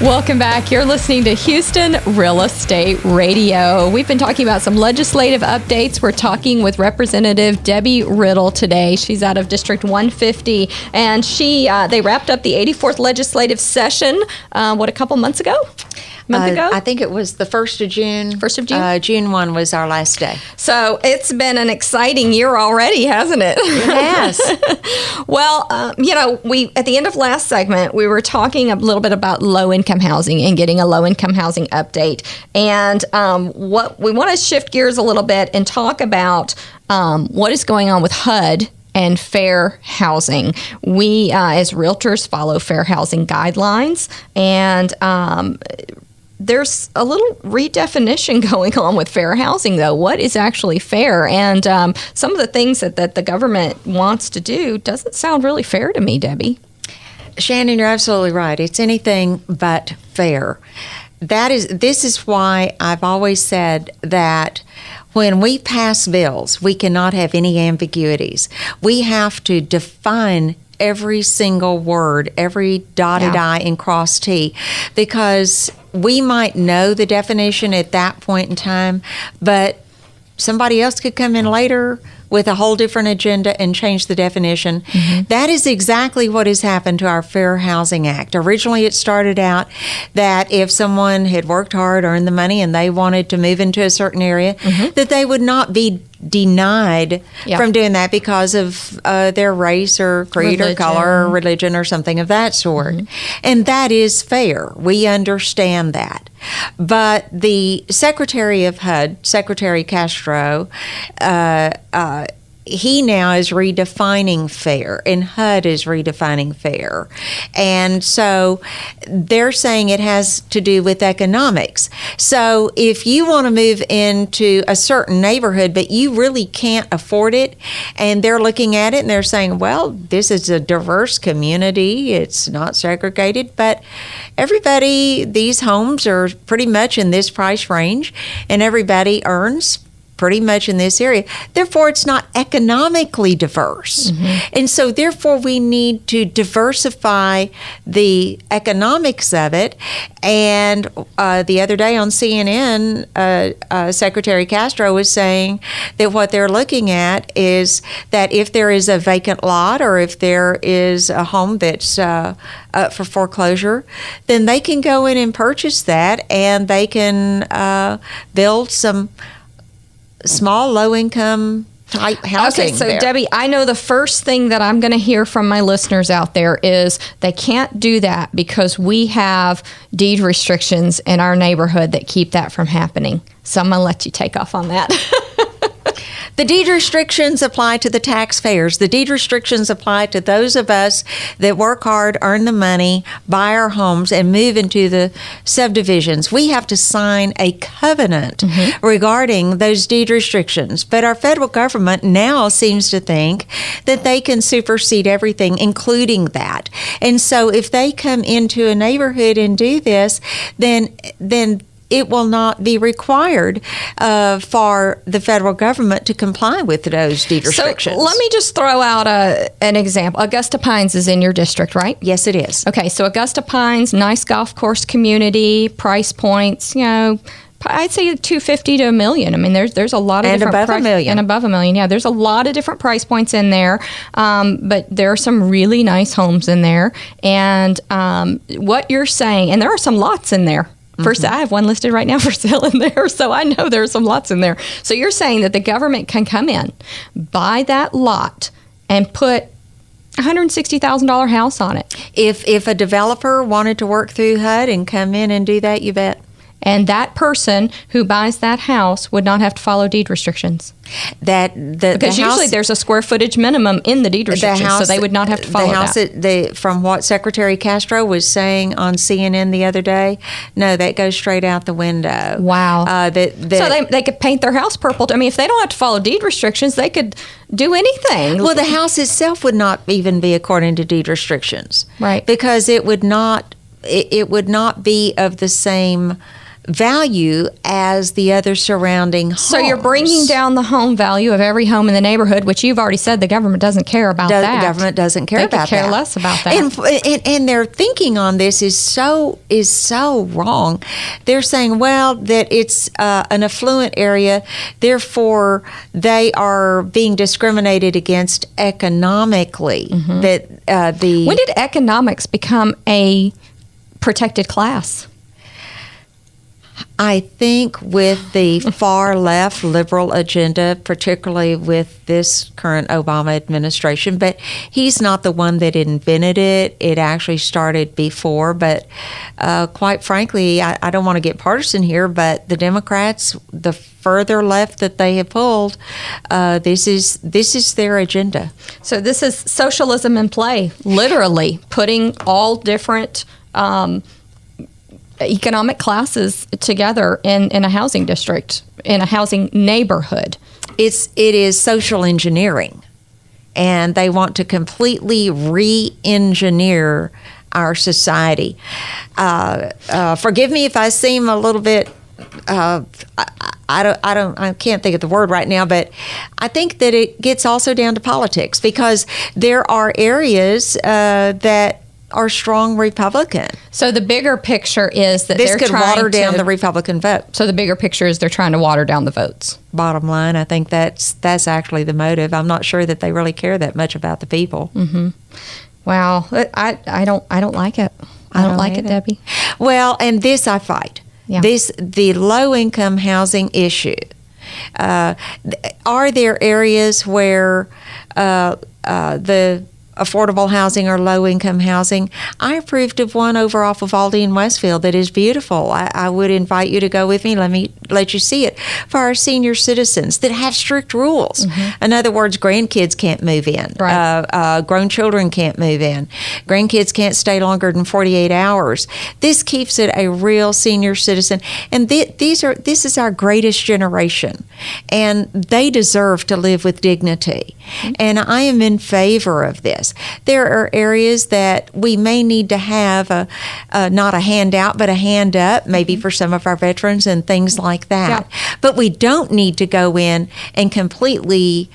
Welcome back. You're listening to Houston Real Estate Radio. We've been talking about some legislative updates. We're talking with Representative Debbie Riddle today. She's out of District 150, and they wrapped up the 84th legislative session, a couple months ago? Month ago? I think it was the 1st of June. 1st of June? June 1 was our last day. So it's been an exciting year already, hasn't it? It has. Well, we at the end of last segment, we were talking a little bit about low-income housing and getting a low-income housing update. And what we want to shift gears a little bit and talk about what is going on with HUD and fair housing. We, as realtors, follow fair housing guidelines, and there's a little redefinition going on with fair housing, though. What is actually fair? And some of the things that the government wants to do doesn't sound really fair to me, Debbie. Shannon, you're absolutely right. It's anything but fair. This is why I've always said that when we pass bills, we cannot have any ambiguities. We have to define every single word, every dotted I and crossed T, because we might know the definition at that point in time, but somebody else could come in later with a whole different agenda and change the definition. Mm-hmm. That is exactly what has happened to our Fair Housing Act. Originally, it started out that if someone had worked hard, earned the money, and they wanted to move into a certain area, mm-hmm. that they would not be denied from doing that because of their race or creed or color or religion or something of that sort. Mm-hmm. And that is fair. We understand that. But the Secretary of HUD, Secretary Castro, he now is redefining fair, and HUD is redefining fair. And so they're saying it has to do with economics. So if you want to move into a certain neighborhood, but you really can't afford it, and they're looking at it and they're saying, well, this is a diverse community, it's not segregated, but everybody, these homes are pretty much in this price range, and everybody earns pretty much in this area. Therefore, it's not economically diverse. Mm-hmm. And so, therefore, we need to diversify the economics of it. And the other day on CNN, Secretary Castro was saying that what they're looking at is that if there is a vacant lot or if there is a home that's up for foreclosure, then they can go in and purchase that, and they can build some small, low-income type housing. Okay, so there. Debbie, I know the first thing that I'm going to hear from my listeners out there is they can't do that because we have deed restrictions in our neighborhood that keep that from happening. So I'm going to let you take off on that. The deed restrictions apply to the taxpayers. The deed restrictions apply to those of us that work hard, earn the money, buy our homes, and move into the subdivisions. We have to sign a covenant mm-hmm. regarding those deed restrictions. But our federal government now seems to think that they can supersede everything, including that. And so if they come into a neighborhood and do this, then it will not be required for the federal government to comply with those deed restrictions. So let me just throw out an example. Augusta Pines is in your district, right? Yes, it is. Okay, so Augusta Pines, nice golf course community, price points, I'd say $250,000 to $1 million. I mean, there's a lot of and different above $1 million. And above $1 million. Yeah, there's a lot of different price points in there, but there are some really nice homes in there. And what you're saying, and there are some lots in there. First, I have one listed right now for sale in there, so I know there are some lots in there. So you're saying that the government can come in, buy that lot, and put $160,000 house on it. If a developer wanted to work through HUD and come in and do that, you bet. And that person who buys that house would not have to follow deed restrictions. Because usually there's a square footage minimum in the deed restrictions, so they would not have to follow that. From what Secretary Castro was saying on CNN the other day, no, that goes straight out the window. Wow. So they could paint their house purple. I mean, if they don't have to follow deed restrictions, they could do anything. Well, the house itself would not even be according to deed restrictions. Right. Because it would not be of the same value as the other surrounding homes. So you're bringing down the home value of every home in the neighborhood, which you've already said the government doesn't care about that. The government doesn't care about that. They could care less about that. And their thinking on this is so wrong. They're saying, well, that it's an affluent area, therefore they are being discriminated against economically. That when did economics become a protected class? I think with the far left liberal agenda, particularly with this current Obama administration, but he's not the one that invented it. It actually started before, but quite frankly, I don't want to get partisan here, but the Democrats, the further left that they have pulled, this is their agenda. So this is socialism in play, literally putting all different economic classes together in a housing district, in a housing neighborhood. It is social engineering, and they want to completely re-engineer our society. Forgive me if I seem a little bit I can't think of the word right now, but I think that it gets also down to politics, because there are areas that are strong Republican. So the bigger picture is that this they're could trying water down to, the Republican vote. So the bigger picture is they're trying to water down the votes. Bottom line, I think that's actually the motive. I'm not sure that they really care that much about the people. Mm-hmm. Wow, I don't like it. I don't like it, Debbie. Well, and this I fight. Yeah. The low income housing issue. Are there areas where the affordable housing or low-income housing? I approved of one over off of Aldi in Westfield that is beautiful. I would invite you to go with me. Let you see it. For our senior citizens that have strict rules. Mm-hmm. In other words, grandkids can't move in. Right. Grown children can't move in. Grandkids can't stay longer than 48 hours. This keeps it a real senior citizen. And this is our greatest generation. And they deserve to live with dignity. Mm-hmm. And I am in favor of this. There are areas that we may need to have not a handout, but a hand up, maybe for some of our veterans and things like that. Yeah. But we don't need to go in and completely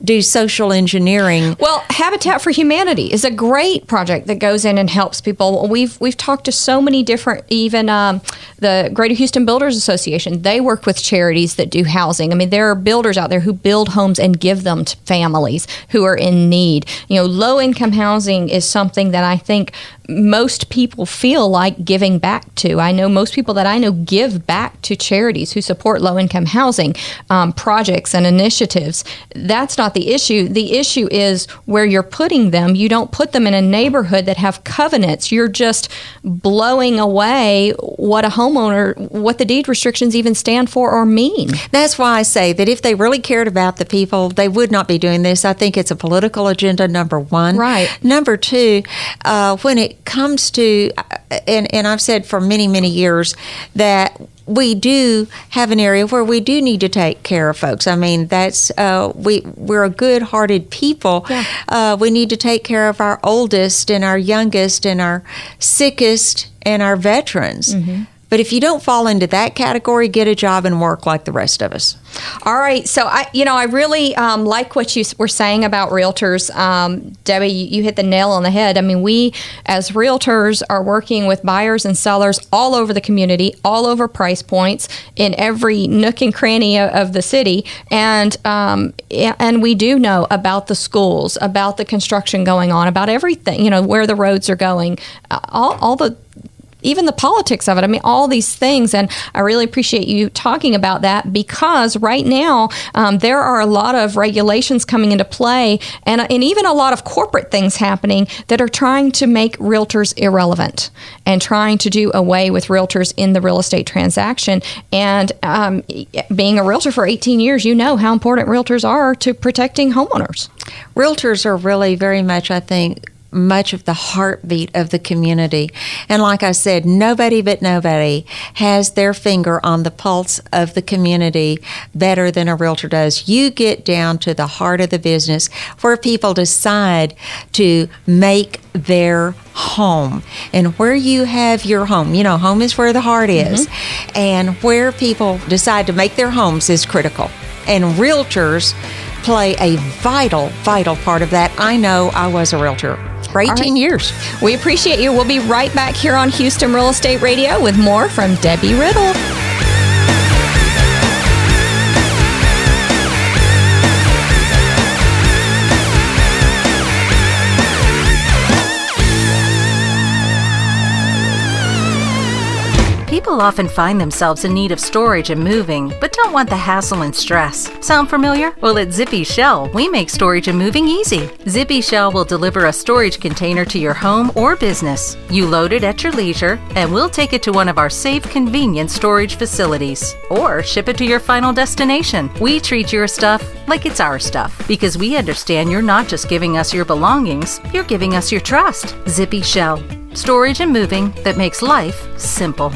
do social engineering. Well, Habitat for Humanity is a great project that goes in and helps people. We've talked to so many different, even the Greater Houston Builders Association. They work with charities that do housing. I mean, there are builders out there who build homes and give them to families who are in need. You know, low-income housing is something that I think most people feel like giving back to. I know most people that I know give back to charities who support low-income housing projects and initiatives. That's not the issue. The issue is where you're putting them. You don't put them in a neighborhood that have covenants. You're just blowing away what what the deed restrictions even stand for or mean. That's why I say that if they really cared about the people, they would not be doing this. I think it's a political agenda, number one. Right. Number two, when it comes to, and I've said for many, many years that we do have an area where we do need to take care of folks. I mean, that's we're a good-hearted people. Yeah. We need to take care of our oldest and our youngest and our sickest and our veterans. Mm-hmm. But if you don't fall into that category, get a job and work like the rest of us. All right. So, I really like what you were saying about realtors. Debbie, you hit the nail on the head. I mean, we as realtors are working with buyers and sellers all over the community, all over price points, in every nook and cranny of the city. And we do know about the schools, about the construction going on, about everything, where the roads are going, even the politics of it. I mean, all these things. And I really appreciate you talking about that, because right now there are a lot of regulations coming into play and even a lot of corporate things happening that are trying to make realtors irrelevant and trying to do away with realtors in the real estate transaction. And being a realtor for 18 years, you know how important realtors are to protecting homeowners. Realtors are really very much, I think, much of the heartbeat of the community. And like I said, nobody but nobody has their finger on the pulse of the community better than a realtor does. You get down to the heart of the business where people decide to make their home. And where you have your home, home is where the heart is. And where people decide to make their homes is critical. And realtors play a vital part of that. I know I was a realtor for 18 years. We appreciate you. We'll be right back here on Houston Real Estate Radio with more from Debbie Riddle. People often find themselves in need of storage and moving, but don't want the hassle and stress. Sound familiar? Well, at Zippy Shell, we make storage and moving easy. Zippy Shell will deliver a storage container to your home or business. You load it at your leisure, and we'll take it to one of our safe, convenient storage facilities. Or ship it to your final destination. We treat your stuff like it's our stuff, because we understand you're not just giving us your belongings, you're giving us your trust. Zippy Shell. Storage and moving that makes life simple.